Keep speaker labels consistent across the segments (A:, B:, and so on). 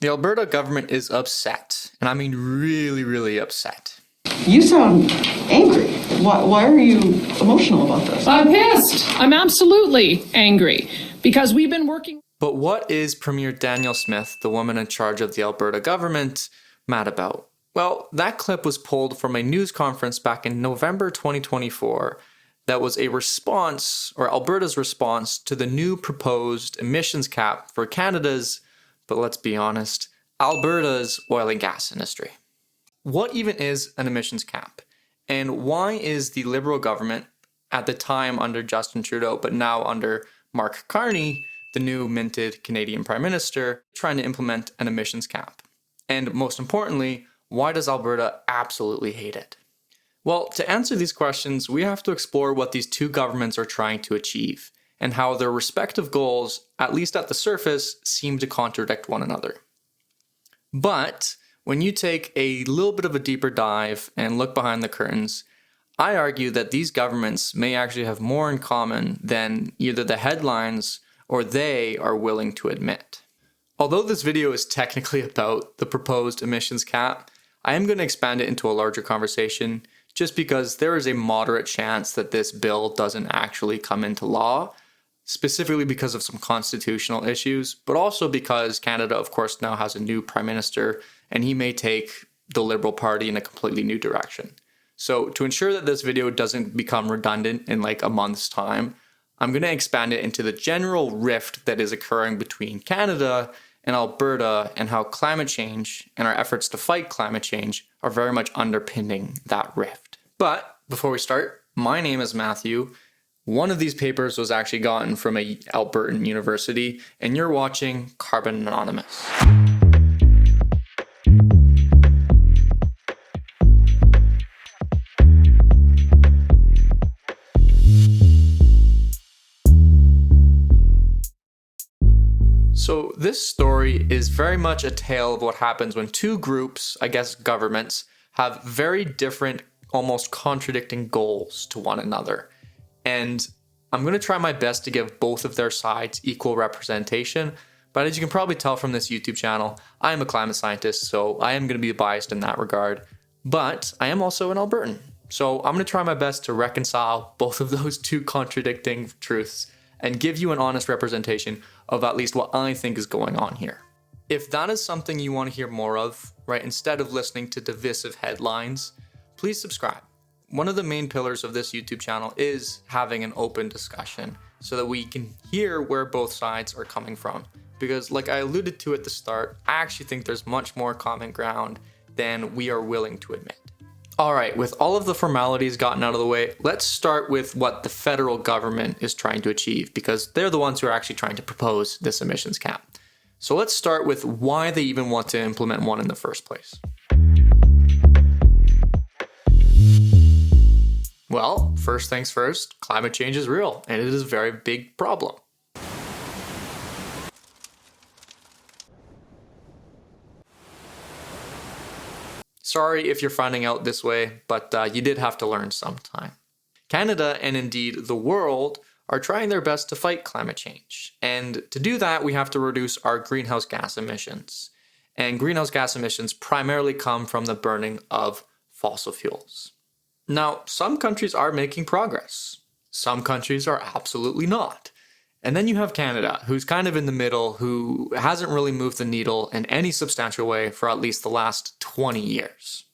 A: The Alberta government is upset, and I mean really, really upset.
B: You sound angry. Why are you emotional about this?
C: I'm pissed. I'm absolutely angry because we've been working.
A: But what is Premier Danielle Smith, the woman in charge of the Alberta government, mad about? Well, that clip was pulled from a news conference back in November 2024 that was a response, or Alberta's response, to the new proposed emissions cap for Canada's, but let's be honest, Alberta's oil and gas industry. What even is an emissions cap? And why is the Liberal government, at the time under Justin Trudeau, but now under Mark Carney, the new minted Canadian Prime Minister, trying to implement an emissions cap? And most importantly, why does Alberta absolutely hate it? Well, to answer these questions, we have to explore what these two governments are trying to achieve and how their respective goals, at least at the surface, seem to contradict one another. But when you take a little bit of a deeper dive and look behind the curtains, I argue that these governments may actually have more in common than either the headlines or they are willing to admit. Although this video is technically about the proposed emissions cap, I am going to expand it into a larger conversation just because there is a moderate chance that this bill doesn't actually come into law, specifically because of some constitutional issues, but also because Canada, of course, now has a new Prime Minister, and he may take the Liberal Party in a completely new direction. So to ensure that this video doesn't become redundant in like a month's time, I'm going to expand it into the general rift that is occurring between Canada and Alberta and how climate change and our efforts to fight climate change are very much underpinning that rift. But before we start, my name is Matthew. One of these papers was actually gotten from a Albertan university, and you're watching Carbon Anonymous. So this story is very much a tale of what happens when two groups, I guess governments, have very different, almost contradicting goals to one another. And I'm going to try my best to give both of their sides equal representation. But as you can probably tell from this YouTube channel, I am a climate scientist, so I am going to be biased in that regard. But I am also an Albertan. So I'm going to try my best to reconcile both of those two contradicting truths and give you an honest representation of at least what I think is going on here. If that is something you want to hear more of, right, instead of listening to divisive headlines, please subscribe. One of the main pillars of this YouTube channel is having an open discussion so that we can hear where both sides are coming from. Because like I alluded to at the start, I actually think there's much more common ground than we are willing to admit. All right, with all of the formalities gotten out of the way, let's start with what the federal government is trying to achieve, because they're the ones who are actually trying to propose this emissions cap. So let's start with why they even want to implement one in the first place. Well, first things first, climate change is real, and it is a very big problem. Sorry if you're finding out this way, but you did have to learn sometime. Canada, and indeed the world, are trying their best to fight climate change. And to do that, we have to reduce our greenhouse gas emissions. And greenhouse gas emissions primarily come from the burning of fossil fuels. Now, some countries are making progress. Some countries are absolutely not. And then you have Canada, who's kind of in the middle, who hasn't really moved the needle in any substantial way for at least the last 20 years.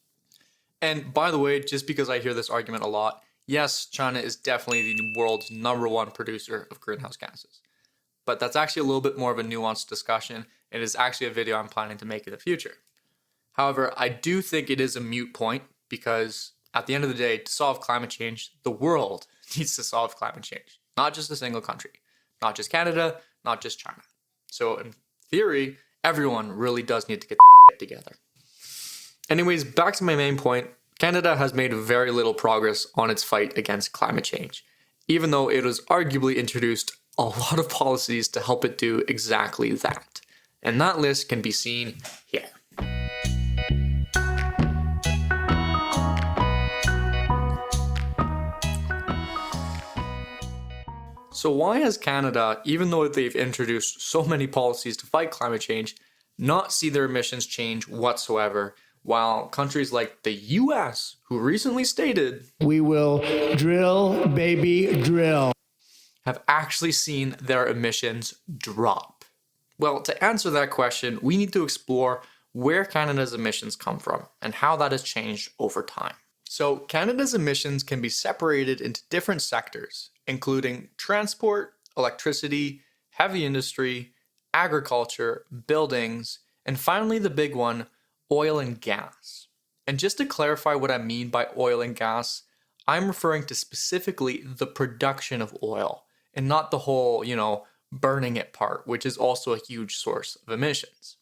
A: And by the way, just because I hear this argument a lot, yes, China is definitely the world's #1 producer of greenhouse gases. But that's actually a little bit more of a nuanced discussion. It is actually a video I'm planning to make in the future. However, I do think it is a moot point because at the end of the day, to solve climate change, the world needs to solve climate change, not just a single country. Not just Canada, not just China. So in theory, everyone really does need to get their shit together. Anyways, back to my main point. Canada has made very little progress on its fight against climate change, even though it has arguably introduced a lot of policies to help it do exactly that. And that list can be seen here. So why has Canada, even though they've introduced so many policies to fight climate change, not see their emissions change whatsoever, while countries like the US, who recently stated,
D: "We will drill, baby, drill,"
A: have actually seen their emissions drop. Well, to answer that question, we need to explore where Canada's emissions come from and how that has changed over time. So, Canada's emissions can be separated into different sectors, including transport, electricity, heavy industry, agriculture, buildings, and finally the big one, oil and gas. And just to clarify what I mean by oil and gas, I'm referring to specifically the production of oil and not the whole, burning it part, which is also a huge source of emissions.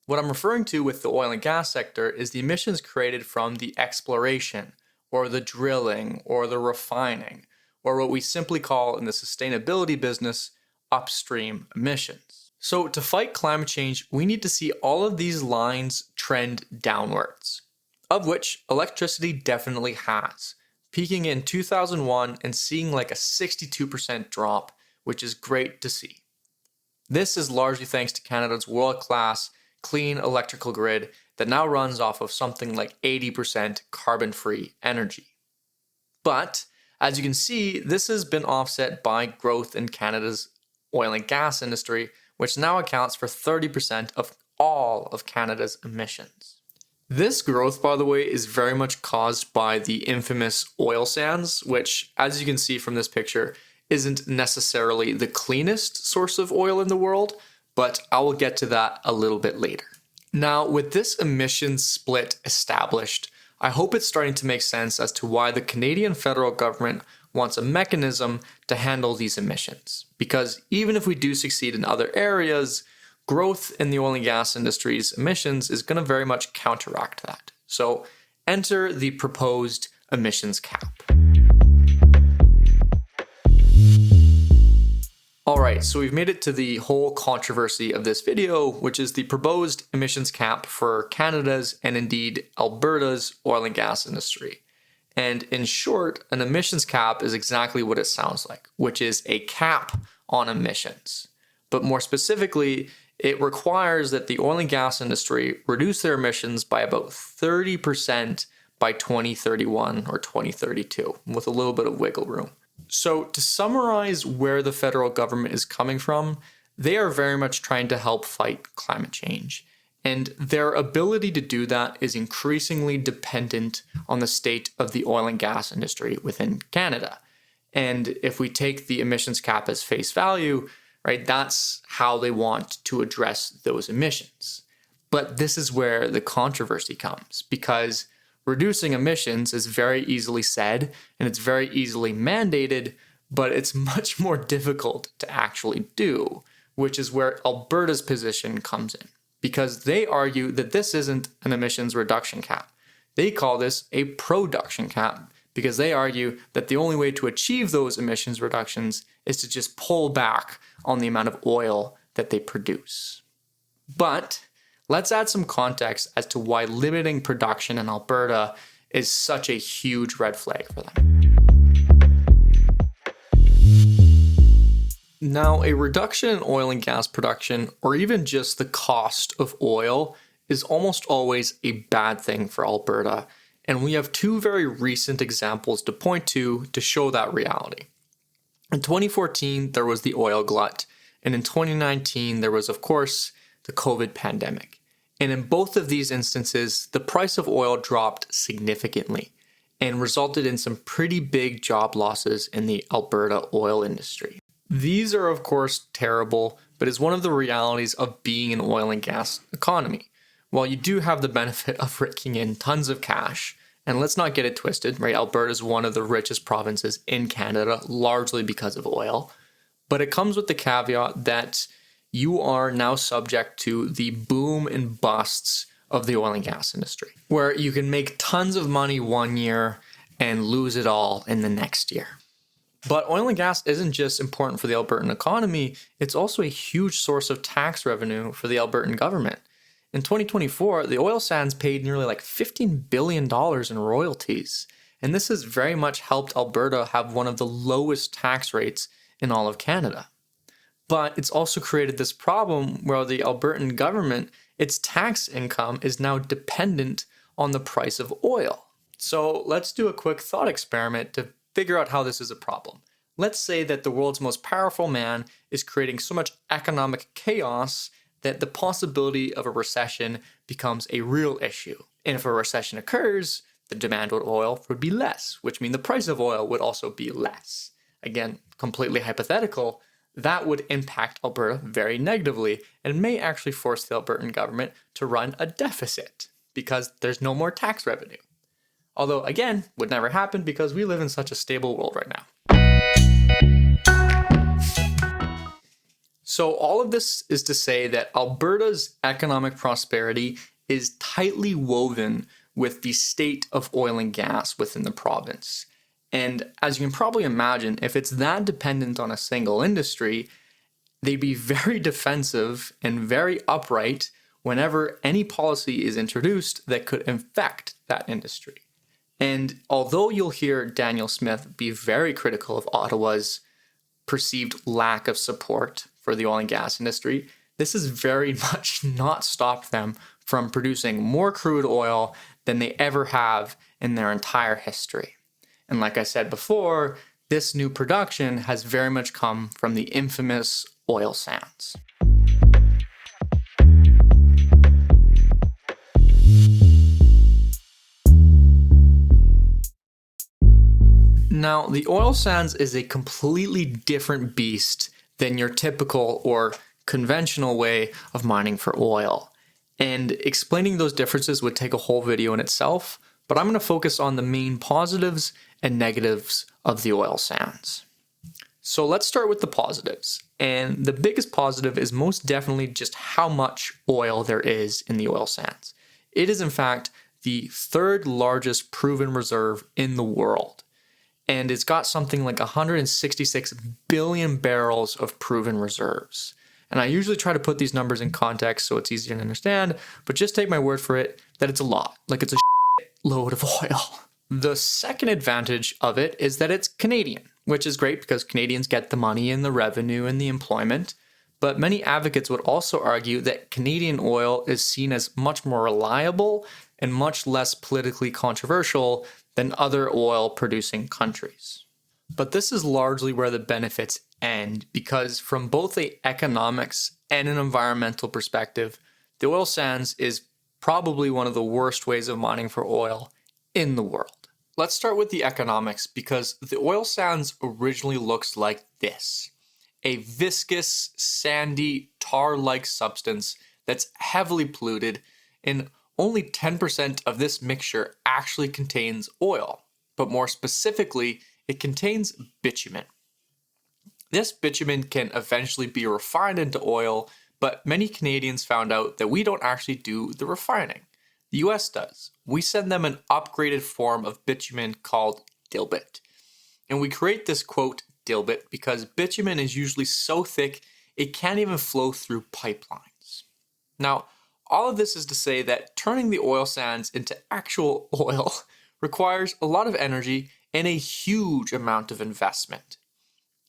A: What I'm referring to with the oil and gas sector is the emissions created from the exploration, or the drilling, or the refining, or what we simply call in the sustainability business, upstream emissions. So to fight climate change, we need to see all of these lines trend downwards, of which electricity definitely has, peaking in 2001 and seeing like a 62% drop, which is great to see. This is largely thanks to Canada's world-class clean electrical grid that now runs off of something like 80% carbon-free energy. But, as you can see, this has been offset by growth in Canada's oil and gas industry, which now accounts for 30% of all of Canada's emissions. This growth, by the way, is very much caused by the infamous oil sands, which, as you can see from this picture, isn't necessarily the cleanest source of oil in the world, but I will get to that a little bit later. Now, with this emissions split established, I hope it's starting to make sense as to why the Canadian federal government wants a mechanism to handle these emissions. Because even if we do succeed in other areas, growth in the oil and gas industry's emissions is going to very much counteract that. So enter the proposed emissions cap. Alright, so we've made it to the whole controversy of this video, which is the proposed emissions cap for Canada's and indeed Alberta's oil and gas industry. And in short, an emissions cap is exactly what it sounds like, which is a cap on emissions. But more specifically, it requires that the oil and gas industry reduce their emissions by about 30% by 2031 or 2032, with a little bit of wiggle room. So to summarize where the federal government is coming from, they are very much trying to help fight climate change. And their ability to do that is increasingly dependent on the state of the oil and gas industry within Canada. And if we take the emissions cap as face value, right, that's how they want to address those emissions. But this is where the controversy comes, because reducing emissions is very easily said and it's very easily mandated, but it's much more difficult to actually do, which is where Alberta's position comes in, because they argue that this isn't an emissions reduction cap. They call this a production cap because they argue that the only way to achieve those emissions reductions is to just pull back on the amount of oil that they produce. But let's add some context as to why limiting production in Alberta is such a huge red flag for them. Now, a reduction in oil and gas production, or even just the cost of oil, is almost always a bad thing for Alberta, and we have two very recent examples to point to show that reality. In 2014, there was the oil glut, and in 2019, there was, of course, the COVID pandemic. And in both of these instances, the price of oil dropped significantly and resulted in some pretty big job losses in the Alberta oil industry. These are, of course, terrible, but is one of the realities of being an oil and gas economy. While you do have the benefit of raking in tons of cash, and let's not get it twisted, right? Alberta is one of the richest provinces in Canada, largely because of oil, but it comes with the caveat that you are now subject to the boom and busts of the oil and gas industry, where you can make tons of money one year and lose it all in the next year. But oil and gas isn't just important for the Albertan economy, it's also a huge source of tax revenue for the Albertan government. In 2024, the oil sands paid nearly like $15 billion in royalties, and this has very much helped Alberta have one of the lowest tax rates in all of Canada. But it's also created this problem where the Albertan government, its tax income is now dependent on the price of oil. So let's do a quick thought experiment to figure out how this is a problem. Let's say that the world's most powerful man is creating so much economic chaos that the possibility of a recession becomes a real issue. And if a recession occurs, the demand for oil would be less, which means the price of oil would also be less. Again, completely hypothetical, that would impact Alberta very negatively and may actually force the Albertan government to run a deficit because there's no more tax revenue. Although, again, would never happen because we live in such a stable world right now. So all of this is to say that Alberta's economic prosperity is tightly woven with the state of oil and gas within the province. And as you can probably imagine, if it's that dependent on a single industry, they'd be very defensive and very upright whenever any policy is introduced that could infect that industry. And although you'll hear Daniel Smith be very critical of Ottawa's perceived lack of support for the oil and gas industry, this has very much not stopped them from producing more crude oil than they ever have in their entire history. And like I said before, this new production has very much come from the infamous oil sands. Now, the oil sands is a completely different beast than your typical or conventional way of mining for oil. And explaining those differences would take a whole video in itself, but I'm going to focus on the main positives and negatives of the oil sands. So let's start with the positives. And the biggest positive is most definitely just how much oil there is in the oil sands. It is, in fact, the third largest proven reserve in the world. And it's got something like 166 billion barrels of proven reserves. And I usually try to put these numbers in context so it's easier to understand, but just take my word for it that it's a lot, like it's a load of oil. The second advantage of it is that it's Canadian, which is great because Canadians get the money and the revenue and the employment. But many advocates would also argue that Canadian oil is seen as much more reliable and much less politically controversial than other oil-producing countries. But this is largely where the benefits end, because from both an economics and an environmental perspective, the oil sands is probably one of the worst ways of mining for oil in the world. Let's start with the economics, because the oil sands originally looks like this: a viscous, sandy, tar-like substance that's heavily polluted, and only 10% of this mixture actually contains oil, but more specifically, it contains bitumen. This bitumen can eventually be refined into oil, but many Canadians found out that we don't actually do the refining. The US does. We send them an upgraded form of bitumen called dilbit. And we create this, quote, dilbit because bitumen is usually so thick it can't even flow through pipelines. Now, all of this is to say that turning the oil sands into actual oil requires a lot of energy and a huge amount of investment.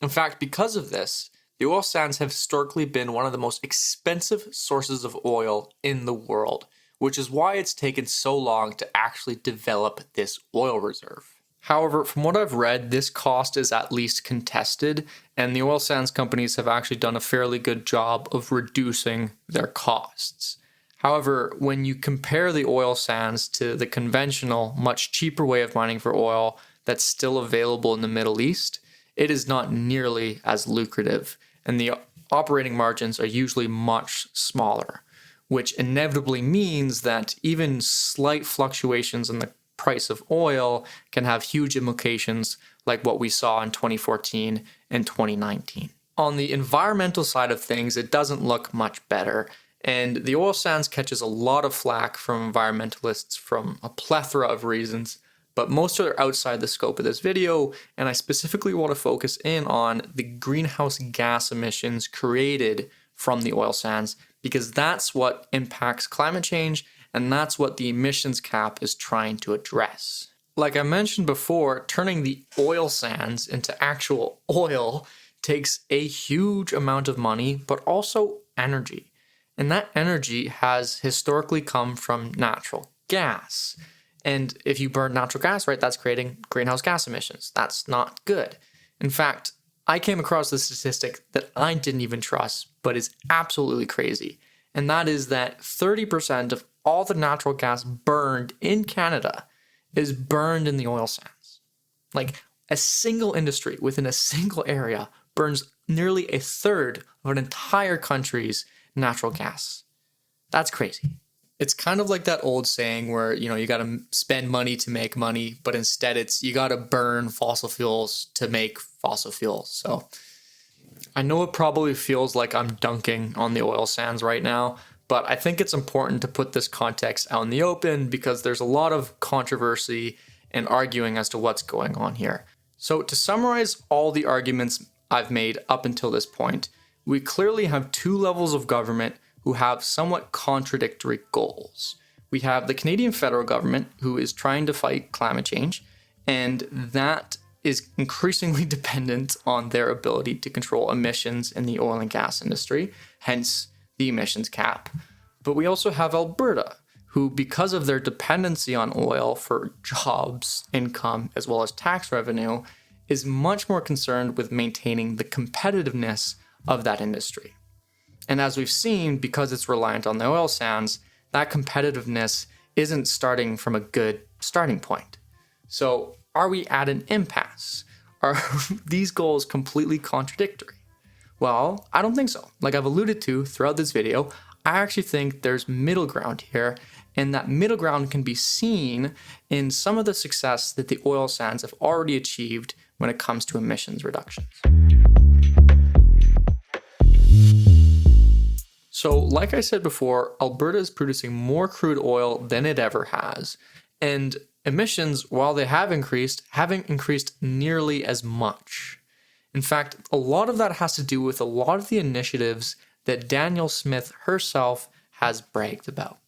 A: In fact, because of this, the oil sands have historically been one of the most expensive sources of oil in the world, which is why it's taken so long to actually develop this oil reserve. However, from what I've read, this cost is at least contested, and the oil sands companies have actually done a fairly good job of reducing their costs. However, when you compare the oil sands to the conventional, much cheaper way of mining for oil that's still available in the Middle East, it is not nearly as lucrative, and the operating margins are usually much smaller, which inevitably means that even slight fluctuations in the price of oil can have huge implications like what we saw in 2014 and 2019. On the environmental side of things, it doesn't look much better. And the oil sands catches a lot of flack from environmentalists from a plethora of reasons, but most are outside the scope of this video, and I specifically want to focus in on the greenhouse gas emissions created from the oil sands, because that's what impacts climate change, and that's what the emissions cap is trying to address. Like I mentioned before, turning the oil sands into actual oil takes a huge amount of money, but also energy. And that energy has historically come from natural gas. And if you burn natural gas, right, that's creating greenhouse gas emissions. That's not good. In fact, I came across this statistic that I didn't even trust, but is absolutely crazy. And that is that 30% of all the natural gas burned in Canada is burned in the oil sands. Like a single industry within a single area burns nearly a third of an entire country's natural gas. That's crazy. It's kind of like that old saying where, you got to spend money to make money, but instead it's you got to burn fossil fuels to make fossil fuels. So I know it probably feels like I'm dunking on the oil sands right now, but I think it's important to put this context out in the open because there's a lot of controversy and arguing as to what's going on here. So to summarize all the arguments I've made up until this point, we clearly have two levels of government who have somewhat contradictory goals. We have the Canadian federal government who is trying to fight climate change, and that is increasingly dependent on their ability to control emissions in the oil and gas industry, hence the emissions cap. But we also have Alberta, who, because of their dependency on oil for jobs, income, as well as tax revenue, is much more concerned with maintaining the competitiveness of that industry. And as we've seen, because it's reliant on the oil sands, that competitiveness isn't starting from a good starting point. So are we at an impasse? Are these goals completely contradictory? Well, I don't think so. Like I've alluded to throughout this video, I actually think there's middle ground here, and that middle ground can be seen in some of the success that the oil sands have already achieved when it comes to emissions reductions. So, like I said before, Alberta is producing more crude oil than it ever has. And emissions, while they have increased, haven't increased nearly as much. In fact, a lot of that has to do with a lot of the initiatives that Danielle Smith herself has bragged about.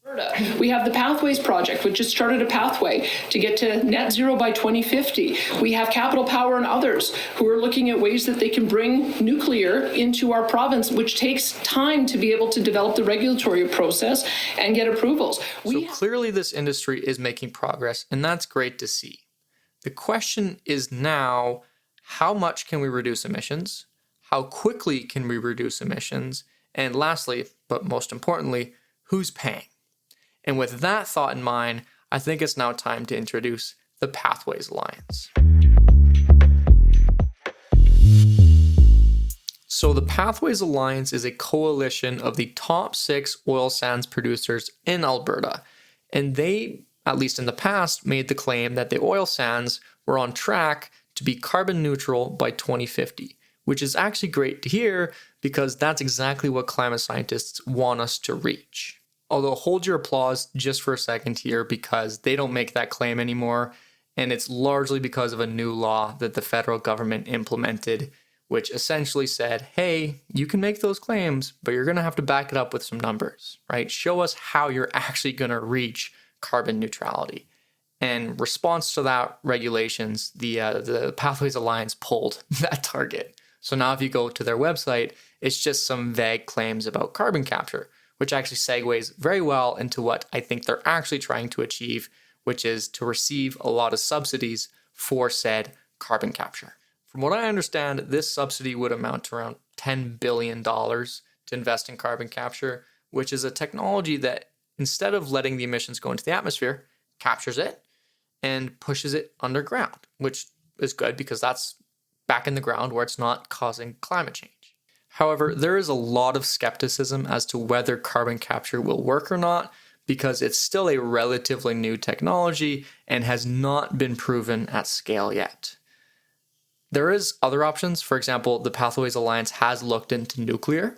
C: We have the Pathways Project, which just started a pathway to get to net zero by 2050. We have Capital Power and others who are looking at ways that they can bring nuclear into our province, which takes time to be able to develop the regulatory process and get approvals.
A: So clearly this industry is making progress, and that's great to see. The question is now, how much can we reduce emissions? How quickly can we reduce emissions? And lastly, but most importantly, who's paying? And with that thought in mind, I think it's now time to introduce the Pathways Alliance. So the Pathways Alliance is a coalition of the top 6 oil sands producers in Alberta. And they, at least in the past, made the claim that the oil sands were on track to be carbon neutral by 2050, which is actually great to hear because that's exactly what climate scientists want us to reach. Although hold your applause just for a second here because they don't make that claim anymore, and it's largely because of a new law that the federal government implemented, which essentially said, hey, you can make those claims, but you're going to have to back it up with some numbers, right? Show us how you're actually going to reach carbon neutrality. In response to that regulations, the Pathways Alliance pulled that target. So now if you go to their website, it's just some vague claims about carbon capture, which actually segues very well into what I think they're actually trying to achieve, which is to receive a lot of subsidies for said carbon capture. From what I understand, this subsidy would amount to around $10 billion to invest in carbon capture, which is a technology that instead of letting the emissions go into the atmosphere, captures it and pushes it underground, which is good because that's back in the ground where it's not causing climate change. However, there is a lot of skepticism as to whether carbon capture will work or not because it's still a relatively new technology and has not been proven at scale yet. There is other options. For example, the Pathways Alliance has looked into nuclear.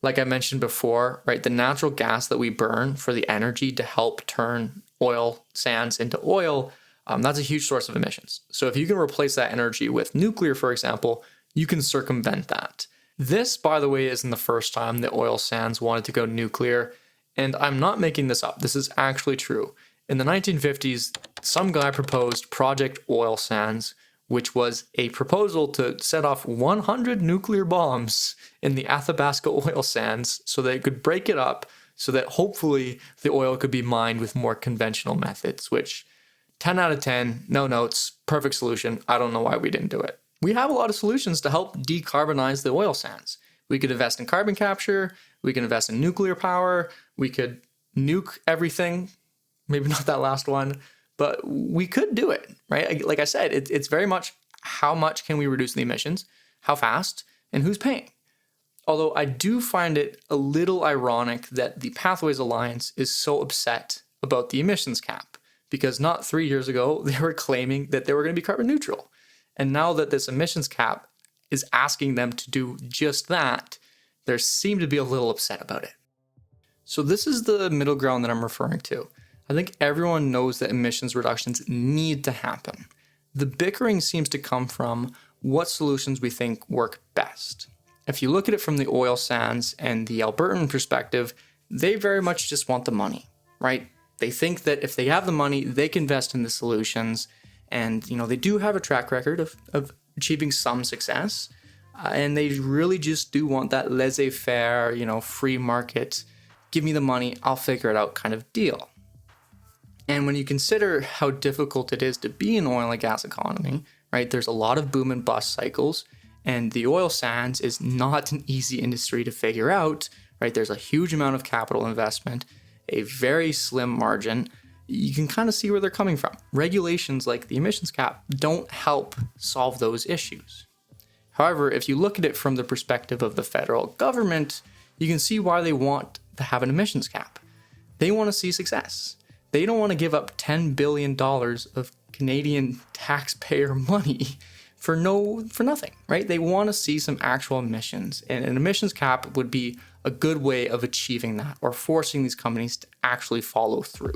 A: Like I mentioned before, right, the natural gas that we burn for the energy to help turn oil sands into oil, that's a huge source of emissions. So if you can replace that energy with nuclear, for example, you can circumvent that. This, by the way, isn't the first time the oil sands wanted to go nuclear, and I'm not making this up. This is actually true. In the 1950s, some guy proposed Project Oil Sands, which was a proposal to set off 100 nuclear bombs in the Athabasca oil sands so that it could break it up so that hopefully the oil could be mined with more conventional methods, which 10 out of 10, no notes, perfect solution. I don't know why we didn't do it. We have a lot of solutions to help decarbonize the oil sands. We could invest in carbon capture, we can invest in nuclear power, we could nuke everything, maybe not that last one, but we could do it, right? Like I said, it's very much how much can we reduce the emissions, how fast, and who's paying. Although I do find it a little ironic that the Pathways Alliance is so upset about the emissions cap, because not 3 years ago, they were claiming that they were going to be carbon neutral. And now that this emissions cap is asking them to do just that, they seem to be a little upset about it. So this is the middle ground that I'm referring to. I think everyone knows that emissions reductions need to happen. The bickering seems to come from what solutions we think work best. If you look at it from the oil sands and the Albertan perspective, they very much just want the money, right? They think that if they have the money, they can invest in the solutions. And, they do have a track record of achieving some success. And they really just do want that laissez-faire, free market, give me the money, I'll figure it out kind of deal. And when you consider how difficult it is to be an oil and gas economy, right, there's a lot of boom and bust cycles, and the oil sands is not an easy industry to figure out, right? There's a huge amount of capital investment, a very slim margin. You can kind of see where they're coming from. Regulations like the emissions cap don't help solve those issues. However, if you look at it from the perspective of the federal government, you can see why they want to have an emissions cap. They want to see success. They don't want to give up $10 billion of Canadian taxpayer money for nothing, right? They want to see some actual emissions, and an emissions cap would be a good way of achieving that, or forcing these companies to actually follow through.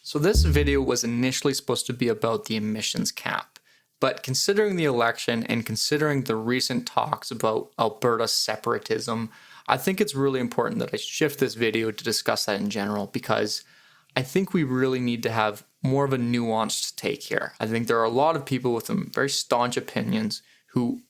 A: So this video was initially supposed to be about the emissions cap, but considering the election and considering the recent talks about Alberta separatism, I think it's really important that I shift this video to discuss that in general, because I think we really need to have more of a nuanced take here. I think there are a lot of people with some very staunch opinions who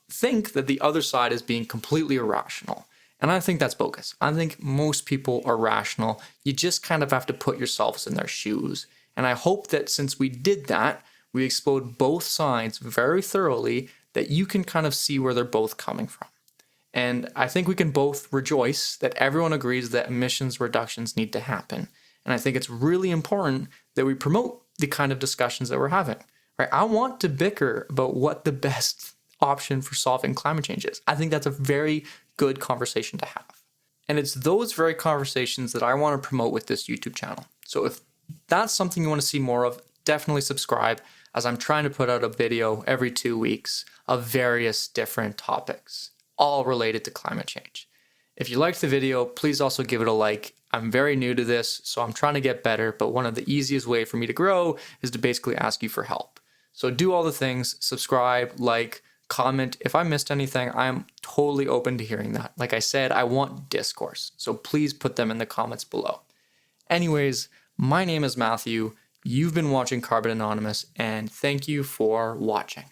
A: think that the other side is being completely irrational. And I think that's bogus. I think most people are rational. You just kind of have to put yourselves in their shoes. And I hope that since we did that, we explored both sides very thoroughly, that you can kind of see where they're both coming from. And I think we can both rejoice that everyone agrees that emissions reductions need to happen. And I think it's really important that we promote the kind of discussions that we're having. Right? I want to bicker about what the best option for solving climate change is. I think that's a very good conversation to have. And it's those very conversations that I want to promote with this YouTube channel. So if that's something you want to see more of, definitely subscribe, as I'm trying to put out a video every 2 weeks of various different topics, all related to climate change. If you liked the video, please also give it a like. I'm very new to this, so I'm trying to get better, but one of the easiest ways for me to grow is to basically ask you for help. So do all the things, subscribe, like, comment. If I missed anything, I am totally open to hearing that. Like I said, I want discourse, so please put them in the comments below. Anyways, my name is Matthew. You've been watching Carbon Anonymous, and thank you for watching.